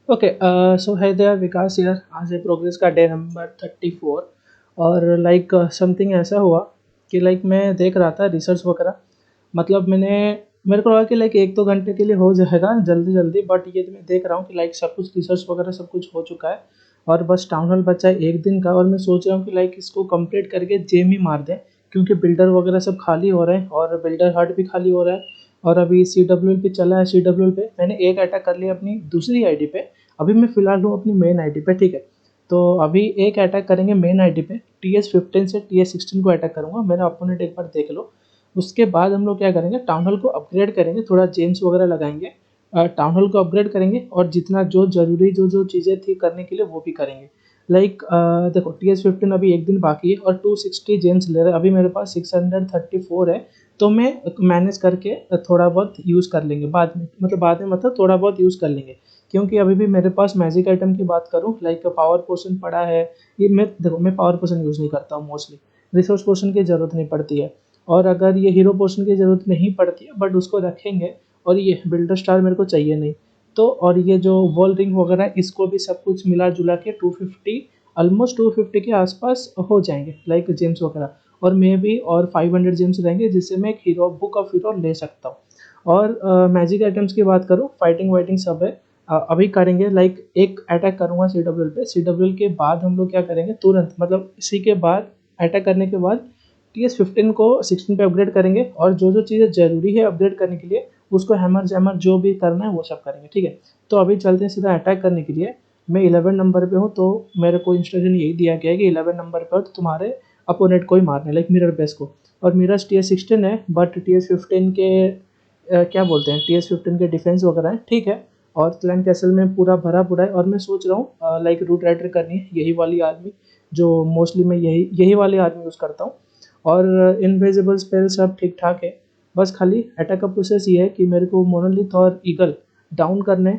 Okay, सो है there विकास यार, आज है प्रोग्रेस का डे नंबर 34। और लाइक समथिंग ऐसा हुआ कि लाइक मैं देख रहा था रिसर्च वगैरह। मतलब मेरे को लगा कि लाइक 1-2 घंटे के लिए हो जाएगा जल्दी जल्दी, बट ये तो मैं देख रहा हूँ कि लाइक सब कुछ रिसर्च वगैरह सब कुछ हो चुका है। और बस टाउन हॉल बचा है 1 दिन का, और मैं सोच रहा हूँ कि लाइक इसको कंप्लीट करके जेम ही मार दें, क्योंकि बिल्डर वगैरह सब खाली हो रहे हैं और बिल्डर हट भी खाली हो रहा है। और अभी CWL पे चला है, CWL पे मैंने एक अटैक कर लिया अपनी दूसरी आईडी पे। अभी मैं फ़िलहाल हूँ अपनी मेन आईडी पे, ठीक है। तो अभी एक अटैक करेंगे मेन आईडी पे, TS15 से TS16 को अटैक करूँगा, मेरा अपोनेंट एक बार देख लो। उसके बाद हम लोग क्या करेंगे, टाउन हॉल को अपग्रेड करेंगे, थोड़ा जेम्स वगैरह लगाएंगे। टाउन हॉल को अपग्रेड करेंगे और जितना जो ज़रूरी जो जो चीज़ें थी करने के लिए वो भी करेंगे। लाइक देखो, TS15 अभी 1 दिन बाकी है और 260 जेम्स ले रहे हैं, अभी मेरे पास 634 है। तो मैं मैनेज करके थोड़ा बहुत यूज़ कर लेंगे बाद में, मतलब थोड़ा बहुत यूज़ कर लेंगे। क्योंकि अभी भी मेरे पास मैजिक आइटम की बात करूँ, लाइक पावर पोशन पड़ा है। ये मैं पावर पोशन यूज़ नहीं करता हूँ मोस्टली, रिसोर्स पोशन की ज़रूरत नहीं पड़ती है। और अगर ये हीरो पोशन की ज़रूरत नहीं पड़ती है, बट उसको रखेंगे। और ये बिल्डर स्टार मेरे को चाहिए नहीं। तो और ये जो वॉल रिंग वगैरह है, इसको भी सब कुछ मिला जुला के 250, ऑलमोस्ट 250 के आसपास हो जाएंगे, लाइक जेम्स वगैरह। और मे भी और 500 जेम्स रहेंगे, जिससे मैं एक हीरो बुक ऑफ हीरो ले सकता हूँ। और मैजिक आइटम्स की बात करूँ, फाइटिंग वाइटिंग सब है। अभी करेंगे, लाइक एक अटैक करूँगा CWL पे, CWL के बाद हम लोग क्या करेंगे तुरंत, मतलब इसी के बाद अटैक करने के बाद TS15 को 16 पे अपग्रेड करेंगे। और जो जो चीज़ें ज़रूरी है अपग्रेड करने के लिए, उसको हैमर जैमर जो भी करना है वो सब करेंगे, ठीक है। तो अभी चलते हैं सीधा अटैक करने के लिए। मैं 11 नंबर पे हूँ, तो मेरे को इंस्ट्रक्शन यही दिया गया है कि 11 नंबर पे हो तो तुम्हारे अपोनेंट को ही मारना है, लाइक मिरर बेस को। और मिरर्स TS16 है, बट TS15 के क्या बोलते हैं, TS15 के डिफेंस वगैरह है, ठीक है। और क्लैन कैसल में पूरा भरा पड़ा है, और मैं सोच रहा हूँ लाइक रूट राइडर करनी है, यही वाली आर्मी जो मोस्टली मैं यही यही वाली आर्मी यूज़ करता हूँ। और इनविजिबल स्पेल सब ठीक ठाक है। बस खाली अटैक का प्रोसेस ये है कि मेरे को मोनोलिथ और ईगल डाउन करने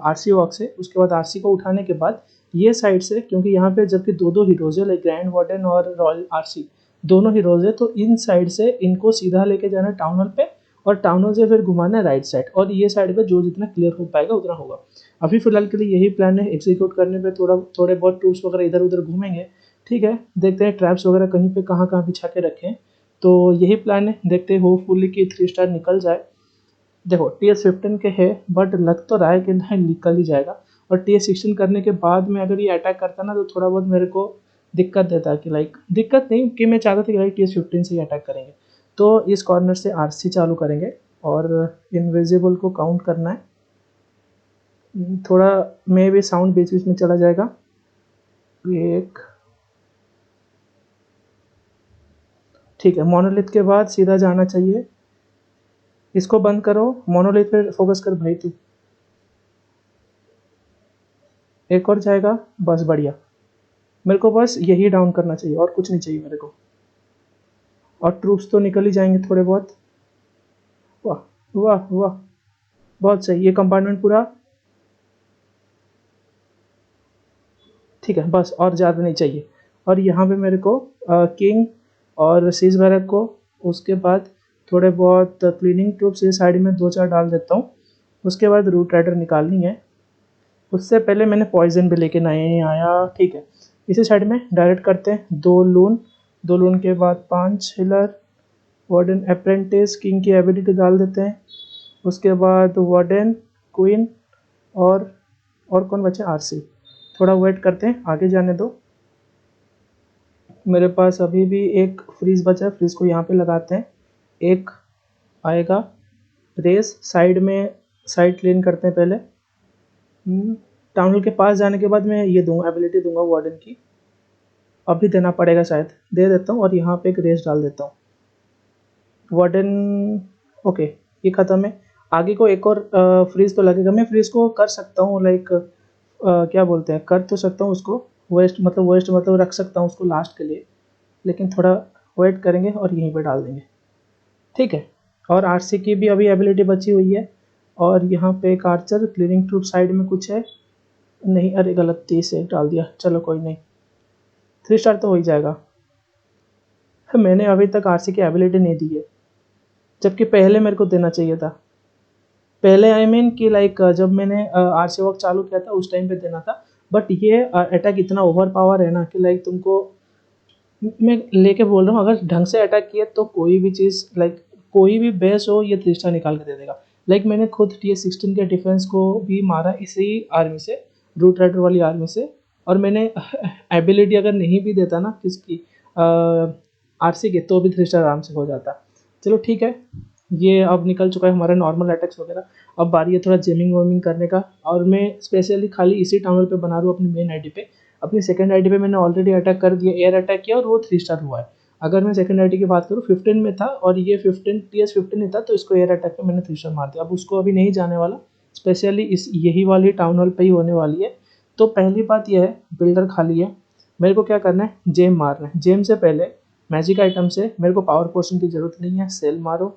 RC वॉक से। उसके बाद RC को उठाने के बाद ये साइड से, क्योंकि यहाँ पे जबकि दो दो हीरोज़ है, लाइक ग्रैंड वार्डन और रॉयल RC, दोनों हीरोज़ है, तो इन साइड से इनको सीधा लेके जाना है टाउन हॉल पे। और टाउन हॉल से फिर घुमाना है राइट साइड, और ये साइड पे जो जितना क्लियर हो पाएगा उतना होगा। अभी फिलहाल के लिए यही प्लान है, एग्जीक्यूट करने पे थोड़े बहुत टूल्स वगैरह इधर उधर घूमेंगे, ठीक है। देखते हैं ट्रैप्स वगैरह कहीं पे कहाँ कहाँ बिछा के रखें। तो यही प्लान है, देखते हैं होपफुली कि 3 स्टार निकल जाए। देखो TS15 के है, बट लग तो रहा है कि नहीं निकल ही जाएगा। और TS16 करने के बाद में अगर ये अटैक करता ना, तो थोड़ा बहुत मेरे को दिक्कत देता है, कि लाइक दिक्कत नहीं, कि मैं चाहता था कि लाइक TS15 से ही अटैक करेंगे। तो इस कॉर्नर से RC चालू करेंगे, और इनविजिबल को काउंट करना है। थोड़ा मे भी साउंड बीच बीच में चला जाएगा। एक, ठीक है। मोनोलिथ के बाद सीधा जाना चाहिए, इसको बंद करो, मोनोलिथ पे फोकस कर भाई तू। एक और जाएगा, बस बढ़िया। मेरे को बस यही डाउन करना चाहिए और कुछ नहीं चाहिए मेरे को। और ट्रूप्स तो निकल ही जाएंगे थोड़े बहुत। वाह वाह वाह, बहुत सही, ये कंपार्टमेंट पूरा ठीक है, बस और ज़्यादा नहीं चाहिए। और यहाँ पे मेरे को किंग और सीज बैरक को, उसके बाद थोड़े बहुत क्लीनिंग ट्रूप्स ये साइड में 2-4 डाल देता हूँ। उसके बाद रूट राइडर निकालनी है। उससे पहले मैंने पॉइजन भी लेके नहीं आया, ठीक है। इसी साइड में डायरेक्ट करते हैं 2 लून, 2 लून के बाद 5 हिलर, वार्डन अप्रेंटिस, किंग की एबिलिटी डाल देते हैं। उसके बाद वार्डन, क्वीन, और कौन बचे, RC। थोड़ा वेट करते हैं, आगे जाने दो। मेरे पास अभी भी एक फ्रीज बचा है, फ्रीज को यहाँ पे लगाते हैं। एक आएगा रेस साइड में, साइड क्लीन करते हैं पहले। टाउन हॉल के पास जाने के बाद मैं ये दूंगा, एबिलिटी दूंगा वार्डन की। अभी देना पड़ेगा शायद, दे देता हूँ, और यहाँ पे एक रेस डाल देता हूँ वार्डन। ओके, ये ख़त्म है। आगे को एक और फ्रीज तो लगेगा, मैं फ्रीज को कर सकता हूँ, लाइक क्या बोलते हैं, कर तो सकता हूँ उसको। वेस्ट मतलब रख सकता हूँ उसको लास्ट के लिए, लेकिन थोड़ा वेट करेंगे और यहीं पे डाल देंगे, ठीक है। और RC की भी अभी एबिलिटी बची हुई है। और यहाँ पे एक आर्चर, क्लीनिंग ट्रूप साइड में कुछ है नहीं, अरे गलती से डाल दिया, चलो कोई नहीं, 3 स्टार तो हो ही जाएगा। मैंने अभी तक RC की एबिलिटी नहीं दी है, जबकि पहले मेरे को देना चाहिए था। पहले आई मीन कि लाइक जब मैंने आरसी वर्क चालू किया था उस टाइम पे देना था, बट ये अटैक इतना ओवर पावर है ना कि लाइक तुमको, मैं लेके बोल रहा हूँ, अगर ढंग से अटैक किया तो कोई भी चीज़ लाइक कोई भी बेस हो ये 3 स्टार निकाल के दे देगा। लाइक मैंने खुद TS16 के डिफेंस को भी मारा इसी आर्मी से, रूट राइडर वाली आर्मी से। और मैंने एबिलिटी अगर नहीं भी देता ना किसकी आरसी के, तो भी 3 स्टार आराम से हो जाता। चलो ठीक है, ये अब निकल चुका है हमारा नॉर्मल अटैक्स वगैरह। अब बारी है थोड़ा जेमिंग वेमिंग करने का, और मैं स्पेशली खाली इसी टाउन पे बना रहा हूँ अपनी मेन आईडी पे। अपनी सेकंड आईडी पे मैंने ऑलरेडी अटैक कर दिया, एयर अटैक किया और वो 3 स्टार हुआ है। अगर मैं सेकंड आईडी की बात करूँ 15 में था और ये 15 TS15 नहीं था, तो इसको एयर अटैक पे मैंने 3 स्टार मार दिया। अब उसको अभी नहीं जाने वाला, स्पेशली इस यही वाली टाउन हॉल पे ही होने वाली है। तो पहली बात यह है, बिल्डर खाली है, मेरे को क्या करना है, जेम मारना है। जेम से पहले मैजिक आइटम से मेरे को पावर पोर्शन की ज़रूरत नहीं है, सेल मारो,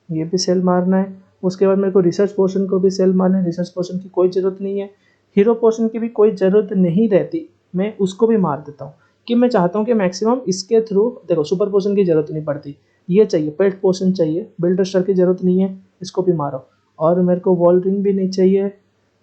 ये भी सेल मारना है। उसके बाद मेरे को रिसर्च पोर्शन को भी सेल मारना है, रिसर्च पोर्शन की कोई ज़रूरत नहीं है। हीरो पोर्शन की भी कोई ज़रूरत नहीं रहती, मैं उसको भी मार देता हूँ कि मैं चाहता हूँ कि मैक्सिमम इसके थ्रू, देखो सुपर पोर्शन की ज़रूरत नहीं पड़ती, ये चाहिए पेट पोर्शन चाहिए, बिल्डर स्टार की ज़रूरत नहीं है, इसको भी मारो। और मेरे को वॉल रिंग भी नहीं चाहिए।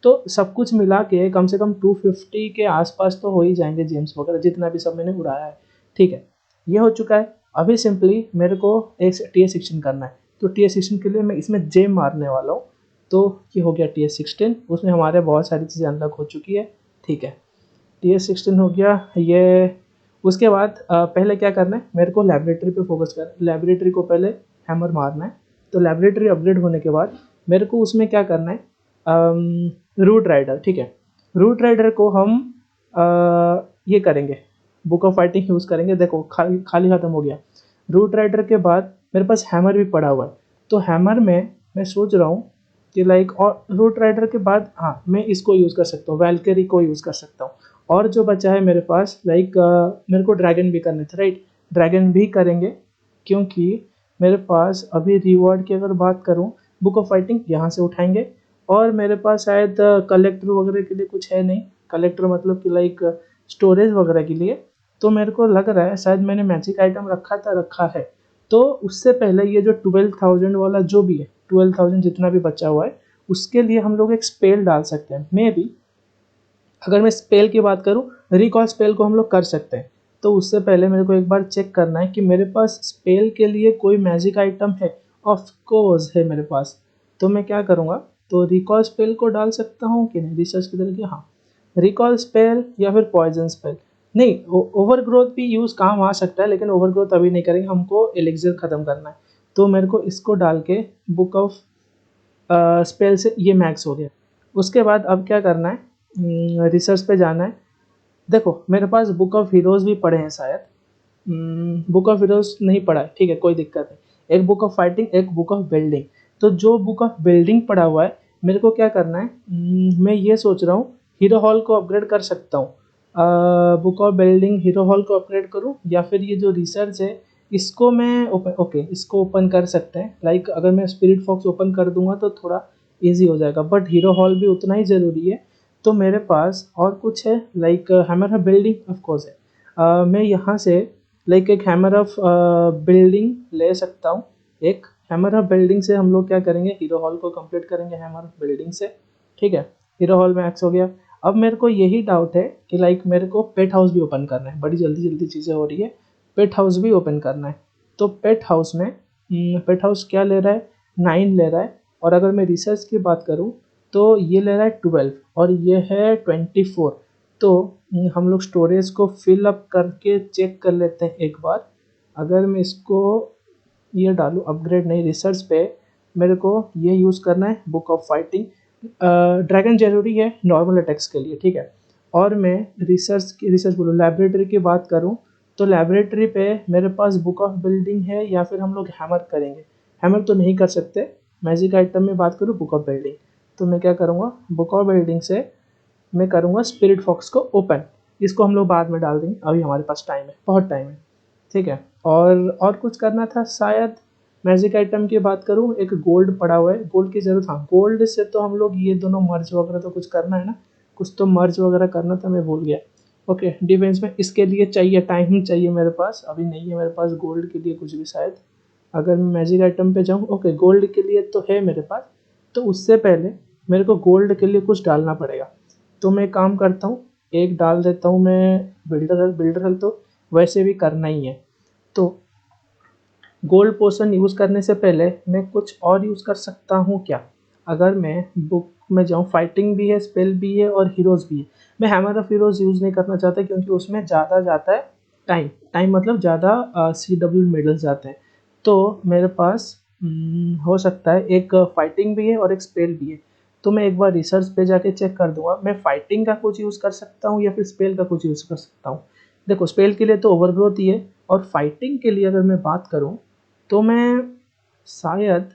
तो सब कुछ मिला के कम से कम 250 के आसपास तो हो ही जाएंगे जेम्स वगैरह, जितना भी सब मैंने उड़ाया है। ठीक है, ये हो चुका है। अभी सिंपली मेरे को एक TS16 करना है, तो TS16 के लिए मैं इसमें जेम मारने वाला हूँ। तो ये हो गया TS16, उसमें हमारे बहुत सारी चीज़ें अनलॉक हो चुकी है। ठीक है, TS16 हो गया ये। उसके बाद पहले क्या करना है, मेरे को लेबोरेटरी पे फोकस करना है। लेबोरेटरी को पहले हैमर मारना है। तो लेबोरेटरी अपग्रेड होने के बाद मेरे को उसमें क्या करना है, रूट राइडर। ठीक है, रूट राइडर को हम ये करेंगे, बुक ऑफ फाइटिंग यूज़ करेंगे। देखो खाली खाली ख़त्म हो गया। रूट राइडर के बाद मेरे पास हैमर भी पड़ा हुआ है, तो हैमर में मैं सोच रहा हूँ कि लाइक, और रूट राइडर के बाद हाँ मैं इसको यूज़ कर सकता हूँ, वैल्केरी को यूज़ कर सकता हूँ। और जो बचा है मेरे पास लाइक मेरे को ड्रैगन भी करने थे, राइट, ड्रैगन भी करेंगे, क्योंकि मेरे पास अभी रिवॉर्ड की अगर बात करूँ, बुक ऑफ फाइटिंग यहाँ से उठाएंगे। और मेरे पास शायद कलेक्टर वगैरह के लिए कुछ है नहीं, कलेक्टर मतलब कि लाइक स्टोरेज वगैरह के लिए। तो मेरे को लग रहा है शायद मैंने मैजिक आइटम रखा है। तो उससे पहले ये जो 12,000 वाला जो भी है, 12,000 जितना भी बचा हुआ है, उसके लिए हम लोग एक स्पेल डाल सकते हैं। मे बी अगर मैं स्पेल की बात करूँ, रिकॉल स्पेल को हम लोग कर सकते हैं। तो उससे पहले मेरे को एक बार चेक करना है कि मेरे पास स्पेल के लिए कोई मैजिक आइटम है। ऑफ कोर्स है मेरे पास। तो मैं क्या करूँगा, तो रिकॉल स्पेल को डाल सकता हूँ कि नहीं, रिसर्च की तरह, हाँ रिकॉल स्पेल या फिर पॉइजन स्पेल। नहीं, ओवर ग्रोथ भी यूज़ काम आ सकता है, लेकिन ओवर ग्रोथ अभी नहीं करेंगे, हमको एलिक्सर ख़त्म करना है। तो मेरे को इसको डाल के बुक ऑफ स्पेल से ये मैक्स हो गया। उसके बाद अब क्या करना है, रिसर्च पे जाना है। देखो मेरे पास बुक ऑफ हीरोज़ भी पढ़े हैं शायद, बुक ऑफ हीरोज़ नहीं पढ़ा है, ठीक है कोई दिक्कत नहीं। एक बुक ऑफ फाइटिंग, एक बुक ऑफ बिल्डिंग। तो जो बुक ऑफ बिल्डिंग पढ़ा हुआ है, मेरे को क्या करना है, मैं ये सोच रहा हूँ हीरो हॉल को अपग्रेड कर सकता हूँ। Book of building hero hall को अपग्रेड करूँ, या फिर ये जो रिसर्च है इसको मैं ओके इसको ओपन कर सकते हैं। लाइक अगर मैं स्पिरिट फॉक्स ओपन कर दूंगा तो थोड़ा ईजी हो जाएगा, बट हीरो हॉल भी उतना ही ज़रूरी है। तो मेरे पास और कुछ है, like hammer of building of course है। मैं यहाँ से लाइक एक हैमर ऑफ बिल्डिंग ले सकता हूँ। एक हैमर ऑफ बिल्डिंग से हम लोग क्या करेंगे, हीरो हॉल को कंप्लीट करेंगे हैमर ऑफ बिल्डिंग से। ठीक है, हीरो हॉल में एक्स हो गया। अब मेरे को यही डाउट है कि लाइक मेरे को पेट हाउस भी ओपन करना है, बड़ी जल्दी जल्दी चीज़ें हो रही है, पेट हाउस भी ओपन करना है। तो पेट हाउस में पेट हाउस क्या ले रहा है, 9 ले रहा है। और अगर मैं रिसर्च की बात करूँ तो ये ले रहा है 12 और ये है 24। तो हम लोग स्टोरेज को फिल अप करके चेक कर लेते हैं एक बार। अगर मैं इसको ये डालूँ अपग्रेड नहीं, रिसर्च पे मेरे को ये यूज़ करना है बुक ऑफ फाइटिंग। ड्रैगन जरूरी है नॉर्मल अटैक्स के लिए, ठीक है। और मैं रिसर्च बोलूँ लैबोरेटरी की बात करूँ, तो लैबोरेटरी पे मेरे पास बुक ऑफ बिल्डिंग है, या फिर हम लोग हैमर करेंगे। हैमर तो नहीं कर सकते, मैजिक आइटम में बात करूँ बुक ऑफ बिल्डिंग, तो मैं क्या करूँगा, बुक ऑफ बिल्डिंग से मैं करूँगा स्पिरिट फॉक्स को ओपन। इसको हम लोग बाद में डाल देंगे, अभी हमारे पास टाइम है, बहुत टाइम है। ठीक है, और कुछ करना था शायद। मैजिक आइटम की बात करूँ, एक गोल्ड पड़ा हुआ है, गोल्ड की ज़रूरत, हाँ गोल्ड से तो हम लोग ये दोनों मर्ज वगैरह तो कुछ करना है ना, कुछ तो मर्ज वगैरह करना था, मैं भूल गया। ओके, डिफेंस में इसके लिए चाहिए टाइम चाहिए मेरे पास, अभी नहीं है मेरे पास गोल्ड के लिए कुछ भी शायद। अगर मैं मैजिक आइटम पे जाऊँ, ओके गोल्ड के लिए तो है मेरे पास, तो उससे पहले मेरे को गोल्ड के लिए कुछ डालना पड़ेगा। तो मैं काम करता हूँ, एक डाल देता हूँ मैं बिल्डर तो वैसे भी करना ही है। तो गोल्ड पोशन यूज़ करने से पहले मैं कुछ और यूज़ कर सकता हूँ क्या? अगर मैं बुक में जाऊँ, फाइटिंग भी है, स्पेल भी है और हीरोज़ भी है। मैं हैमर ऑफ हीरोज़ यूज़ नहीं करना चाहता क्योंकि उसमें ज़्यादा जाता है टाइम मतलब ज़्यादा CW मेडल्स जाते हैं। तो मेरे पास हो सकता है एक फाइटिंग भी है और एक स्पेल भी है। तो मैं एक बार रिसर्च पे जाके चेक कर दूंगा, मैं फाइटिंग का कुछ यूज़ कर सकता हूँ या फिर स्पेल का कुछ यूज़ कर सकता हूँ। देखो, स्पेल के लिए तो ओवरग्रोथ ही है, और फाइटिंग के लिए अगर मैं बात करूँ तो मैं शायद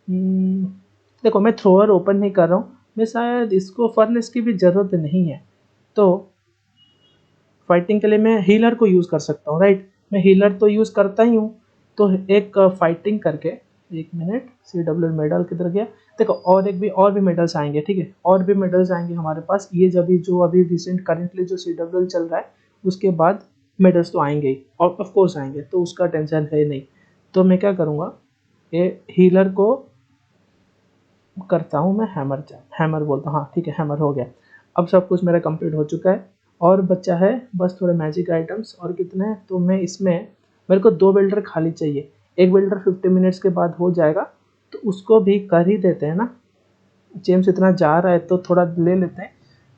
हम्म, देखो, मैं थ्रोअर ओपन नहीं कर रहा हूँ, मैं शायद इसको फर्नेस की भी ज़रूरत नहीं है। तो फाइटिंग के लिए मैं हीलर को यूज़ कर सकता हूँ, राइट? मैं हीलर तो यूज़ करता ही हूँ। तो एक फाइटिंग करके, एक मिनट, CW मेडल किधर गया? देखो, और भी मेडल्स आएंगे, ठीक है, और भी मेडल्स आएंगे हमारे पास। ये जब जो अभी रिसेंट करेंटली जो CW चल रहा है, उसके बाद मेडल्स तो आएंगे ही, और ऑफ कोर्स आएंगे, तो उसका टेंशन है नहीं। तो मैं क्या करूँगा, ये हीलर को करता हूँ मैं हैमर बोलता हूँ, हाँ ठीक है, हैमर हो गया। अब सब कुछ मेरा कंप्लीट हो चुका है, और बच्चा है बस थोड़े मैजिक आइटम्स। और कितने हैं? तो मैं इसमें, मेरे को 2 बिल्डर खाली चाहिए। एक बिल्डर 50 मिनट्स के बाद हो जाएगा, तो उसको भी कर ही देते हैं ना। जेम्स इतना जा रहा है तो थोड़ा ले लेते हैं।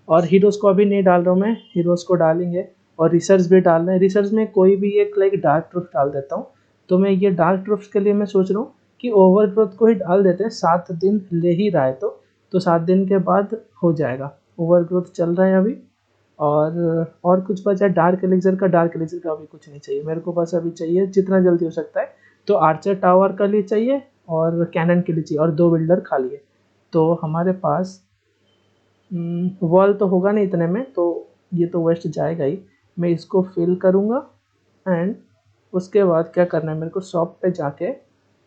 और हीरोज़ को अभी नहीं डाल रहा हूँ मैं, हीरोज़ को डालेंगे। और रिसर्च भी डालना है, रिसर्च में कोई भी एक लाइक डार्क ट्रूथ डाल देता हूँ। तो मैं ये डार्क ट्रूथ के लिए मैं सोच रहा हूँ कि ओवरग्रोथ को ही डाल देते हैं, 7 दिन ले ही रहा है तो 7 दिन के बाद हो जाएगा। ओवरग्रोथ चल रहा है अभी। और कुछ बचा डार्क एलिक्सर का। डार्क एलिक्सर का अभी कुछ नहीं चाहिए मेरे को, बस अभी चाहिए जितना जल्दी हो सकता है। तो आर्चर टावर के लिए चाहिए और कैनन के लिए चाहिए, और 2 बिल्डर खाली है। तो हमारे पास वॉल तो होगा नहीं इतने में, तो ये तो वेस्ट जाएगा ही। मैं इसको फिल करूँगा। एंड उसके बाद क्या करना है मेरे को, शॉप पे जाके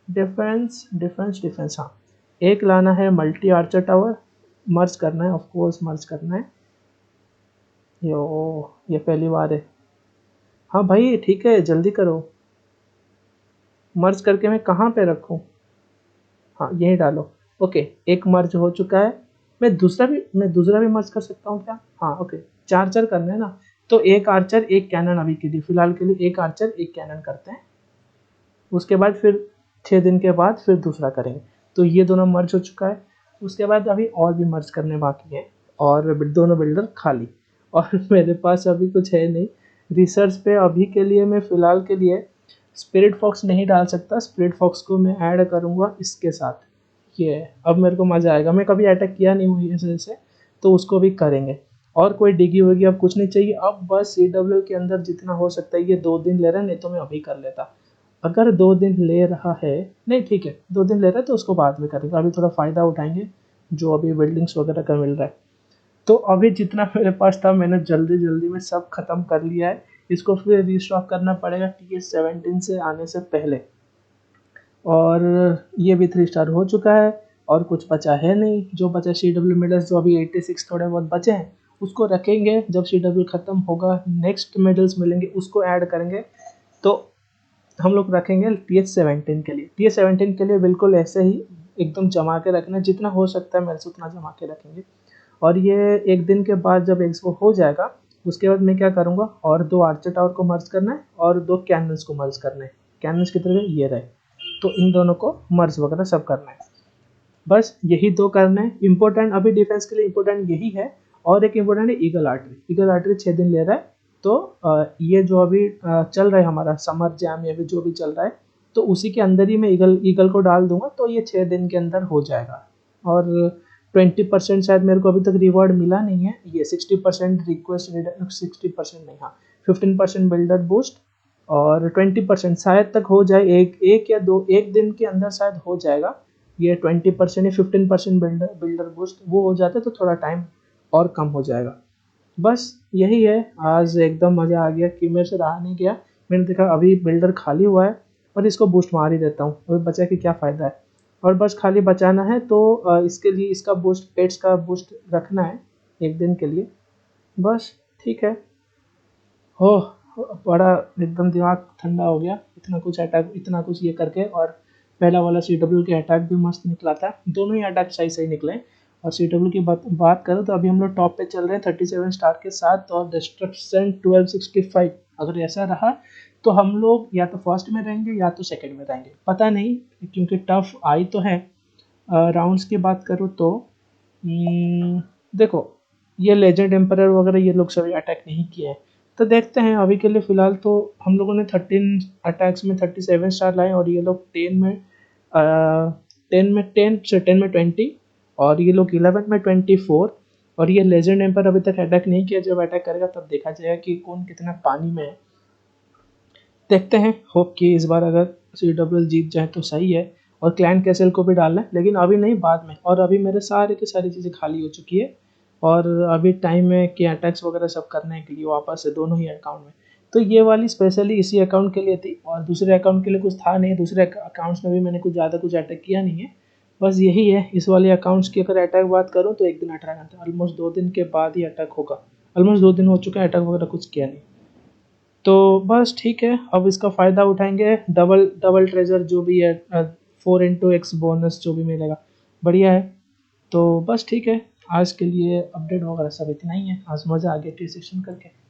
डिफेंस डिफेंस डिफेंस, हाँ, एक लाना है मल्टी आर्चर टावर, मर्ज करना है, ऑफ कोर्स मर्ज करना है। यो, ये पहली बार है। हाँ भाई ठीक है, जल्दी करो। मर्ज करके मैं कहाँ पे रखूँ? हाँ, यहीं डालो। ओके, एक मर्ज हो चुका है। मैं दूसरा भी मर्ज कर सकता हूँ क्या? हाँ ओके, चार चार करना है ना। तो एक आर्चर एक कैनन, अभी के लिए फिलहाल के लिए एक आर्चर एक कैनन करते हैं। उसके बाद फिर 6 दिन के बाद फिर दूसरा करेंगे। तो ये दोनों मर्ज हो चुका है। उसके बाद अभी और भी मर्ज करने बाकी हैं, और दोनों बिल्डर खाली। और मेरे पास अभी कुछ है नहीं रिसर्च पे। अभी के लिए मैं फ़िलहाल के लिए स्पिरिट फॉक्स नहीं डाल सकता। स्पिरिट फॉक्स को मैं ऐड करूँगा इसके साथ। ये अब मेरे को मज़ा आएगा, मैं कभी अटैक किया नहीं हूँ इस वजह से, तो उसको भी करेंगे। और कोई डिगी वगी अब कुछ नहीं चाहिए। अब बस CW के अंदर जितना हो सकता है, ये 2 दिन ले रहा है, नहीं तो मैं अभी कर लेता। अगर 2 दिन ले रहा है, नहीं ठीक है, 2 दिन ले रहा है तो उसको बाद में करेंगे, अभी थोड़ा फ़ायदा उठाएंगे जो अभी बिल्डिंग्स वगैरह का मिल रहा है। तो अभी जितना मेरे पास था मैंने जल्दी जल्दी में सब ख़त्म कर लिया है। इसको फिर रीस्टॉक करना पड़ेगा TH17 से आने से पहले। और ये भी 3 स्टार हो चुका है, और कुछ बचा है नहीं। जो बचा CW मेडल्स, जो अभी 86 थोड़े बहुत बचे हैं, उसको रखेंगे। जब CW ख़त्म होगा, नेक्स्ट मेडल्स मिलेंगे, उसको ऐड करेंगे। तो हम लोग रखेंगे TH17 के लिए। TH17 के लिए बिल्कुल ऐसे ही एकदम जमा के रखना, जितना हो सकता है मेरे से उतना जमा के रखेंगे। और ये एक दिन के बाद जब एक्सपो हो जाएगा, उसके बाद मैं क्या करूँगा, और 2 आर्चर टावर को मर्ज करना है और 2 कैनन्स को मर्ज करना है। कैनन्स कितने गए? ये रहे। तो इन दोनों को मर्ज वगैरह सब करना है। बस यही 2 करना है। इम्पोर्टेंट अभी डिफेंस के लिए इम्पोर्टेंट यही है। और एक इम्पोर्टेंट है ईगल आर्टरी। ईगल आर्टरी 6 दिन ले रहा है। तो ये जो अभी चल रहा है हमारा समर जैम, या फिर जो भी चल रहा है, तो उसी के अंदर ही मैं ईगल ईगल को डाल दूंगा, तो ये 6 दिन के अंदर हो जाएगा। और 20% शायद मेरे को अभी तक रिवॉर्ड मिला नहीं है। ये 60% रिक्वेस्ट, 60% नहीं, हाँ, 15% बिल्डर बूस्ट, और 20% शायद तक हो जाए, एक या दो, एक दिन के अंदर शायद हो जाएगा। ये 20% या 15% बिल्डर बूस्ट वो हो जाता है, तो थोड़ा टाइम और कम हो जाएगा। बस यही है। आज एकदम मज़ा आ गया कि मेरे से रहा नहीं गया। मैंने देखा अभी बिल्डर खाली हुआ है, और इसको बूस्ट मार ही देता हूँ, अभी बचा कि क्या फ़ायदा है। और बस खाली बचाना है, तो इसके लिए इसका बूस्ट, पेट्स का बूस्ट रखना है एक दिन के लिए। बस ठीक है। हो बड़ा एकदम दिमाग ठंडा हो गया, इतना कुछ अटैक, इतना कुछ ये करके। और पहला वाला CW के अटैक भी मस्त निकला था, दोनों ही अटैक सही सही निकले। और CW की बात करें तो अभी हम लोग टॉप पे चल रहे हैं 37 स्टार के साथ, और डिस्ट्रक्शन 1265। अगर ऐसा रहा तो हम लोग या तो फर्स्ट में रहेंगे या तो सेकंड में रहेंगे, पता नहीं, क्योंकि टफ आई तो है। राउंड्स की बात करूँ तो देखो, ये लेजेंड एम्परर वगैरह ये लोग सभी अटैक नहीं किए हैं, तो देखते हैं। अभी के लिए फ़िलहाल तो हम लोगों ने 13 अटैक्स में 37 स्टार लाए, और ये लोग 10 में 20, और ये लोग 11 में 24। और ये लेजेंड एम्पर अभी तक अटैक नहीं किया, जब अटैक करेगा तब देखा जाएगा कि कौन कितना पानी में है। देखते हैं, होप कि इस बार अगर CW जीत जाए तो सही है। और क्लैन कैसल को भी डालना है, लेकिन अभी नहीं, बाद में। और अभी मेरे सारे की सारी चीज़ें खाली हो चुकी है, और अभी टाइम है कि अटैक्स वगैरह सब करने के लिए वापस से दोनों ही अकाउंट में। तो ये वाली स्पेशली इसी अकाउंट के लिए थी, और दूसरे अकाउंट के लिए कुछ था नहीं। दूसरे अकाउंट्स में भी मैंने कुछ ज़्यादा कुछ अटैक किया नहीं है, बस यही है। इस वाले अकाउंट्स की अगर अटैक बात करूँ तो एक दिन 18 घंटे, ऑलमोस्ट 2 दिन के बाद ही अटैक होगा। ऑलमोस्ट 2 दिन हो चुके हैं, अटैक वगैरह कुछ किया नहीं। तो बस ठीक है, अब इसका फ़ायदा उठाएंगे। डबल डबल ट्रेजर जो भी है, 4x बोनस जो भी मिलेगा, बढ़िया है। तो बस ठीक है, आज के लिए अपडेट वगैरह सब इतना ही है। आज मज़ा आ गया टी सेक्शन करके।